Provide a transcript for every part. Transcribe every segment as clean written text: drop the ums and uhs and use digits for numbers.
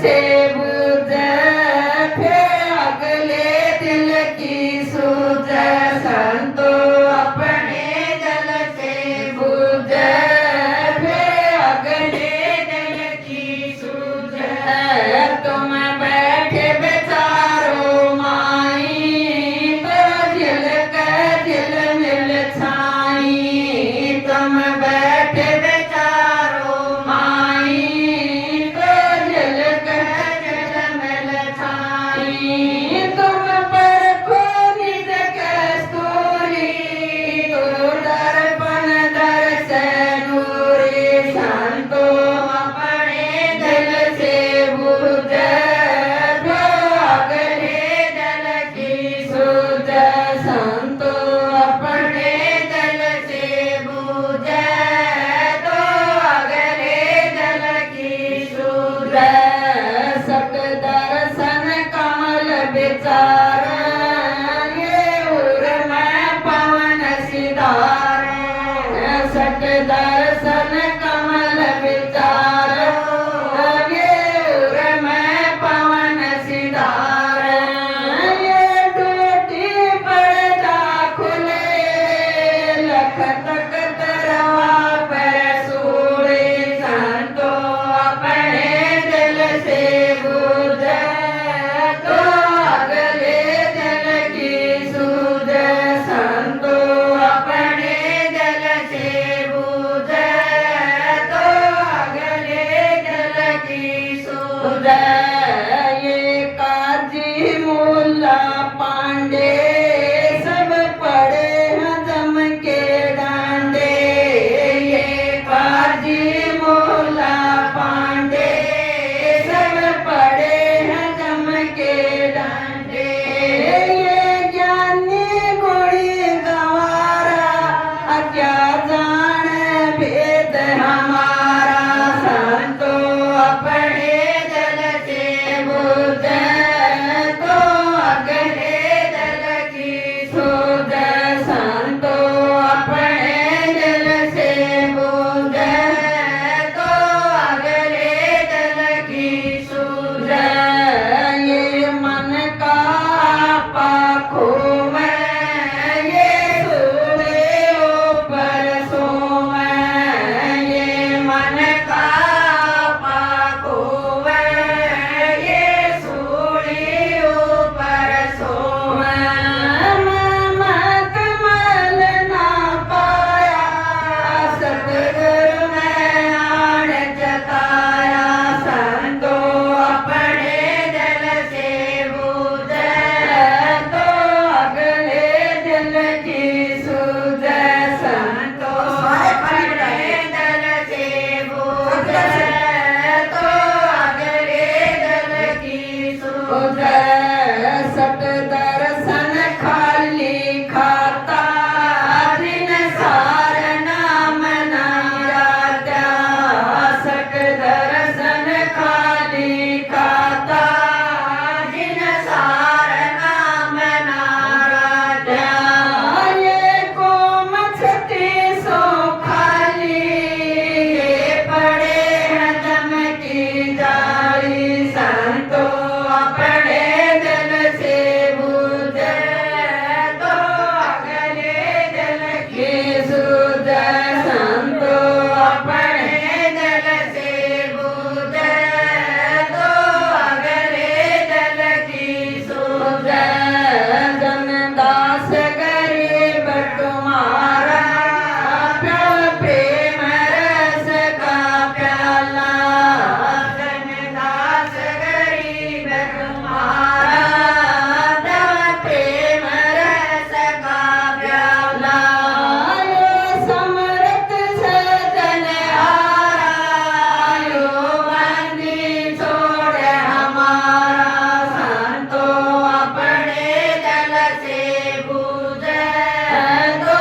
से बुझे, फिर अगले दिल की सूझे। संतो अपने जल से बुझे, फिर अगले दिल की सूझे। तुम बैठे बेचारो माई, तो झिल के झिल मिल छाई। तुम बैठे बेचारो माई, तो झिल के झिल मिल छाई। तुम पर खोरी कस्तूरी, तो दर्पण दर से नूरी। संतो अपने दिल से बुझे, फिर अगले दिल की सूझे। संतो अपने दिल से बुझे, तो अगले दिल की सूझे। सत दर्शन कमल विचार, ये उर में पवन सिधार। सत दर्शन कमल विचार, ये उर में पवन सिधार। ये टूटी पर्दा खुले, लख तक तरवा पर सूरे। संतो अपने दिल से बुझे, तो अगले दिल की सूझे। संतो अपने दिल से बुझे, तो अगले दिल की सूझे। ये काजी मुल्ला पांडे, सब पड़े हैं जम के डांडे। ये काजी मुल्ला पांडे, सब पड़े हैं जम के डांडे। ये ज्ञानी गुणी गंवारा, क्या जाने भेद हमारा। संतो अपने दिल से बुझे, तो अगले दिल की सूझे। संतो अपने दिल से बुझे, तो अगले दिल की सूझे। ये मन का पाखो में, ये सूर्य ऊपर सोमे। ये मन का पाखो में, ये सूर्य ऊपर सोमे। मत मल ना पाया, सतगुरु में आण जताया। संतो अपने दिल से बुझे, तो अगले दिल की सूझे। संतो अपने दिल से बुझे, तो अगले दिल की सूझे। सत दर्शन खाली खाता, दिन सार नाम नहीं जाता। सत दर्शन खाली खाता, दिन सार नाम ना जाता। ये को मछती सो खाली, ये पड़े हैं दम की जाली। संतो अपने दिल से बुझे, तो अगले दिल की सूझे। संतो अपने दिल से बुझे, तो अगले दिल की सूझे। जनदास गरीब तुम्हारा, प्याल प्रेम रस का प्याला। जनदास गरीब तुम्हारा, प्याल प्रेम रस का प्याला। ये समृत सजन हारा, यो बंदी छोड़ हमारा। संतो अपने दिल से बुझे, तो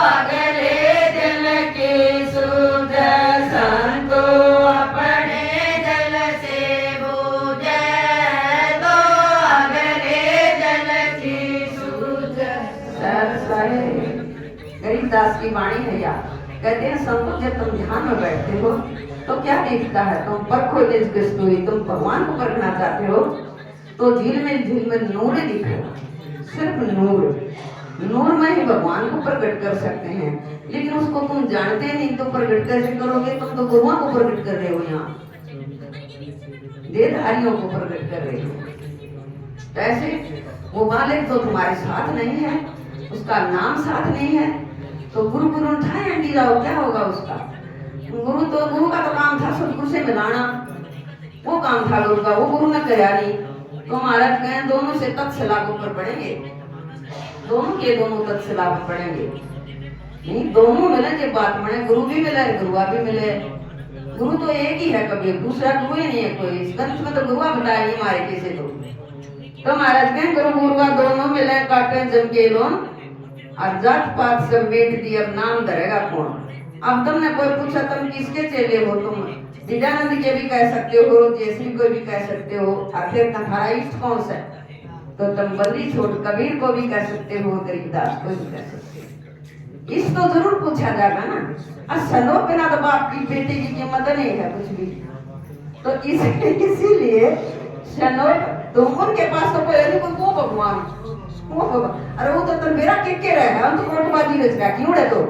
अगले दिल की सूझे। संतो अपने दिल से बुझे, तो अगले दिल की सूझे। गरीबदास की वाणी है यार। कहते हैं संतो जब तुम ध्यान में बैठते हो, तो क्या दिखता है? तुम परखो तेज कस्तूरी, तुम भगवान को परखना चाहते हो तो झील में नूर ही दिखेगा, सिर्फ नूर। नूर में ही भगवान को प्रकट कर सकते हैं, लेकिन उसको तुम जानते नहीं तो प्रकट कैसे करोगे? तुम तो गुरुओं को प्रकट कर रहे हो, यहाँ देहधारियों को प्रकट कर रहे हो। कैसे? वो मालिक तो तुम्हारे साथ नहीं है, उसका नाम साथ नहीं है, तो गुरु उठाए अंडी जाओ, क्या होगा उसका? गुरु का तो काम था सदगुरु से मिलाना, वो काम था गुरु का, वो गुरु ने कराया नहीं। तो महाराज कहें दोनों से तत्सला के ऊपर पढ़ेंगे, दोनों के दोनों तत्सला पर पढ़ेंगे। नहीं, दोनों मिले के बात बने, गुरु भी मिले गुरुआ भी मिले। गुरु तो एक ही है, कभी दूसरा गुरु ही नहीं है कोई। इस ग्रंथ में तो गुरुआ बताएंगे हमारे कैसे तो महाराज कहें गुरु गुरुआ दोनों मिले काटे जम के लोन, और जात पात सब मेट दी, अब नाम धरेगा कौन? अब तुमने कोई पूछा तुम किसके चेले हो? तुम दिव्यानंद के भी कह सकते हो, जयश्री को भी कह सकते हो, आखिर तुम्हारा इष्ट कौन सा? तो तुम बल्ली छोड़ कबीर को भी कह सकते हो, गरीबदास को भी कह सकते हो। इस तो जरूर पूछा जाएगा ना। सनो बिना तो बाप की बेटे की कीमत नहीं है कुछ भी। तो इसीलिए सनो तो उनके पास तो कोई वो भगवान, अरे वो तो मेरा के रहे हम तो कोटबाजी रच रहा क्यों रे? तो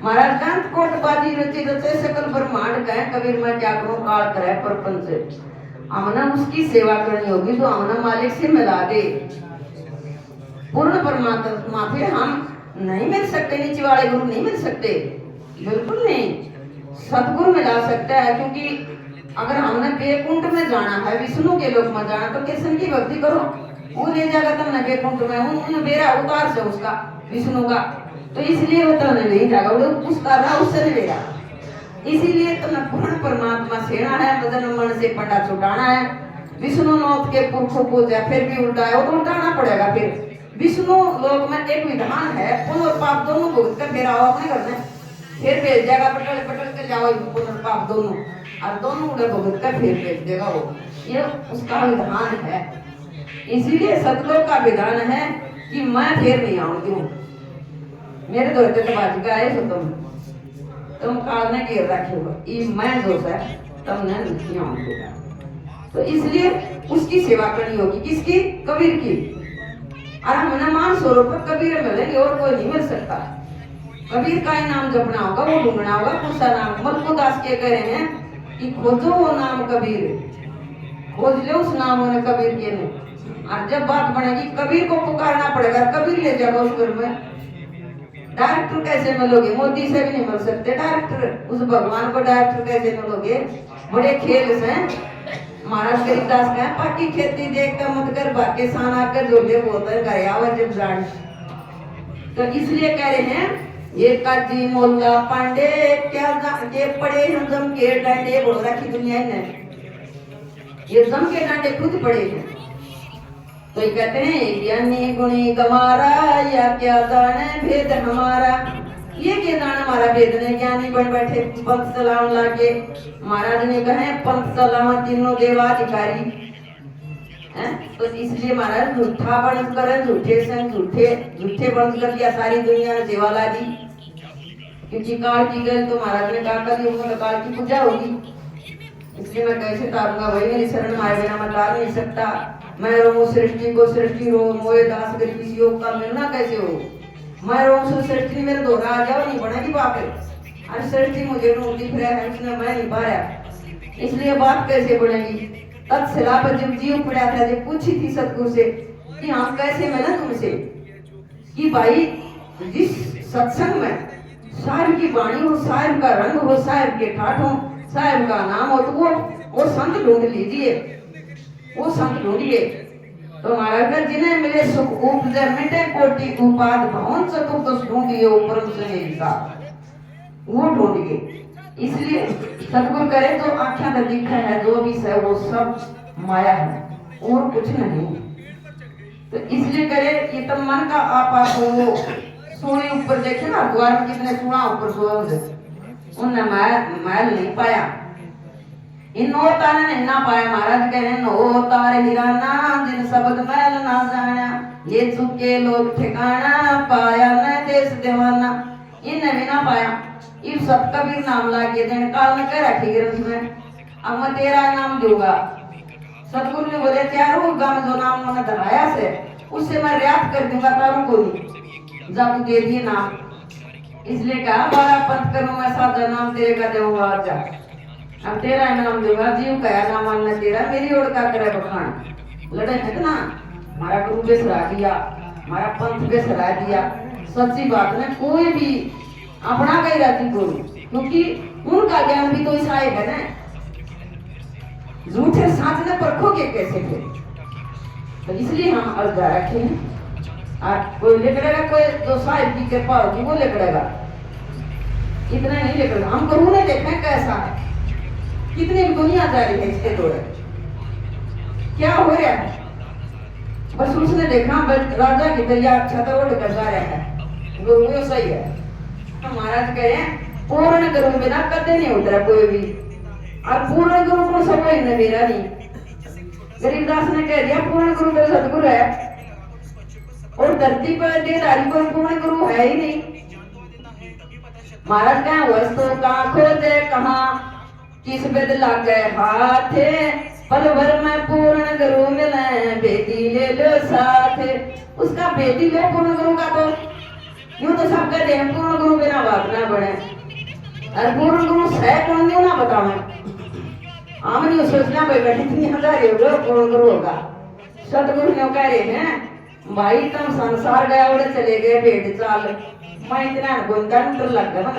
महाराज कांत कोटबाजी रची रचे सकल ब्रह्मांड कहे, कबीर मैं क्या करूं काल करे प्रपंच। हमने उसकी सेवा करनी होगी तो हमने मालिक से मिला दे। पूर्ण परमात्मा फिर हम नहीं मिल सकते, नीचे वाले गुरु नहीं मिल सकते, बिल्कुल नहीं। सतगुरु मिला सकता है, क्योंकि अगर हमने बेकुंठ में जाना है, विष्णु के लोक में जाना, तो कृष्ण की भक्ति करो, वो ले जाएगा तुमने बेकुंठ में। उन्होंने बेरा उतार से उसका विष्णु का, तो इसलिए वो तुमने नहीं जाएगा, वो उसका रहा उससे नहीं लेगा। इसीलिए तुम्हें पूर्ण परमात्मा सेना है, बदन मन से पंडा छुटाना है। विष्णु नौत के पुरखों को फिर भी उल्टाया तो उल्टाना पड़ेगा। फिर विष्णु लोक में एक विधान है, पुण्य और पाप दोनों भुगत कर फिर आओ अपने घर में, फिर भेज देगा पटल के जाओ पुण्य और पाप दोनों, और दोनों उड़े भुगत कर फिर भेज देगा वो, ये उसका विधान है। इसीलिए सतलोक का विधान है कि मैं फिर नहीं आऊंगी, मेरे दो बाजी का है तुम काल ने घेर रखे हो, ये मैं जो है तुमने नहीं आऊंगा। तो इसलिए उसकी सेवा करनी होगी, किसकी? कबीर की। और हमने मान स्वरूप कबीर मिलेंगे और कोई नहीं मिल सकता। कबीर का ही नाम जपना होगा, वो ढूंढना होगा कौन सा नाम। मलकुदास के कह रहे हैं कि खोजो वो नाम कबीर, खोज लो उस नाम ने कबीर के ने। और जब बात बनेगी कबीर को पुकारना पड़ेगा, कबीर ले जाएगा उस घर में। डायरेक्टर कैसे मिलोगे? मोदी से भी नहीं मिल सकते डायरेक्टर, उस भगवान को डायरेक्टर कैसे मिलोगे? बड़े खेल से महाराज गरीबदास कहे पाकी खेती देख कर मत कर, बाकी सान आकर जोले बोलते हैं घर आवर जब जान। तो इसलिए कह रहे हैं ये काजी मोल्ला पांडे क्या ये पड़े हम जम के डांडे बोल रखी दुनिया ने, ये जम के डांडे खुद पड़े हैं। तो ये कहते हैं ज्ञानी गुणी गमारा या क्या जाने भेद हमारा, ये क्या जाने हमारा भेद नहीं। ज्ञानी बन बैठे पंथ सलाम लाके, महाराज ने कहे पंथ सलाम तीनों देवाधिकारी हैं। तो इसलिए महाराज झूठा बन कर झूठे से झूठे बन कर दिया, सारी दुनिया ने सेवा ला दी। क्योंकि काल की गई तो महाराज ने कहा कल युग में काल की पूजा होगी, इसलिए मैं कैसे तारूंगा? वही मेरी शरण मारे बिना मैं तार नहीं सकता। मैं रहूं सृष्टि को सृष्टि रो, मोए दास कर किसी योग का मिलना कैसे हो? मैं रहूं सृष्टि मेरे दोहरा आ जाओ, नहीं बनेगी बात है। अरे सृष्टि मुझे दिख रहा है, इसमें मैं नहीं पा रहा, इसलिए बात कैसे बनेगी? तत्सला पर जब जीव पड़ा था, जब पूछी थी सतगुरु से कि हम कैसे मिले तुमसे, कि भाई जिस सत्संग में साहिब की वाणी हो, साहिब का रंग हो, साहिब के ठाठ हो, साहिब का नाम हो, तो वो संत ढूंढ लीजिए, वो संत ढूंढिए। तो महाराज जिन्हें मिले सुख उपजे मिटे कोटि उपाद भवन चतुर्दश ढूंढिए ऊपर से वो ढूंढिए। इसलिए सतगुरु करे तो आख्या तो लिखा है जो भी है वो सब माया है और कुछ नहीं। तो इसलिए करे ये तो मन का आपा हो। सोने ऊपर देखे ना द्वार में कितने सोना ऊपर सोया उन्हें मैल नहीं पाया, इन नौ तारे ने ना पाया। महाराज कह रहे नौ तारे हिराना जिन शब्द मैल ना जाना, ये चुके लोग ठिकाना पाया न देश देवाना, इन्हें भी ना पाया। ये सब कबीर नाम लाके देने काल ने कह रखी ग्रंथ में, अब मैं तेरा नाम दूंगा। सतगुरु ने बोले चारों गम जो नाम मैंने धराया से उससे मैं रियात कर दूंगा तारों को नहीं, जब दे दिए नाम। इसलिए कहा बारा पंथ करूं मैं साधा नाम तेरे का दूंगा। आजा अब तेरा नाम दूंगा, जीव कया नाम मानना तेरा, मेरी ओर का करे बखान। लड़े है ना, हमारा गुरु बेसरा दिया, हमारा पंथ बेसरा दिया। सच्ची बात है, कोई भी अपना कही रहती गुरु, क्योंकि उनका ज्ञान भी तो ऐसा है ना। झूठे साथ ने परखोगे कैसे थे, तो इसलिए हम अलगा रखे हैं। कोई लेकड़ेगा, कोई जो साहिब की कृपा होगी वो लेकड़ेगा, इतना नहीं लेकड़ेगा। हम गुरु ने देखा कैसा है, कितनी दुनिया जा रही है इसके दौरे, क्या हो रहा है। बस उसने देखा राजा की दरिया छतर उड़ कर जा रहा है, गुरु सही है। तो महाराज कह रहे हैं पूर्ण गुरु बिना कदे नहीं उतरा कोई भी, और पूर्ण गुरु को सब ने मेरा नहीं। गरीबदास ने कह दिया पूर्ण गुरु तो सतगुरु है, और धरती पर देदारी कोई पूर्ण गुरु है ही नहीं। महाराज कहा वस्तु का खोजे कहाँ, किस बेद लग गए हाथ, पल भर में पूर्ण गुरु मिले बेटी ले लो साथ। उसका बेटी लो पूर्ण गुरु का, तो यूं तो सब कहते हैं पूर्ण गुरु बिना बात ना बने, और पूर्ण गुरु सह कौन क्यों ना बतावे। हम नहीं सोचना भाई कितनी हजार होगा पूर्ण गुरु होगा। सतगुरु ने कह रहे हैं भाई तुम संसार गया और चले गए भेड़ चाल, मैं इतना गुंदा लग गया ना,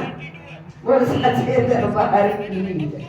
बोल सच्चे दरबार की।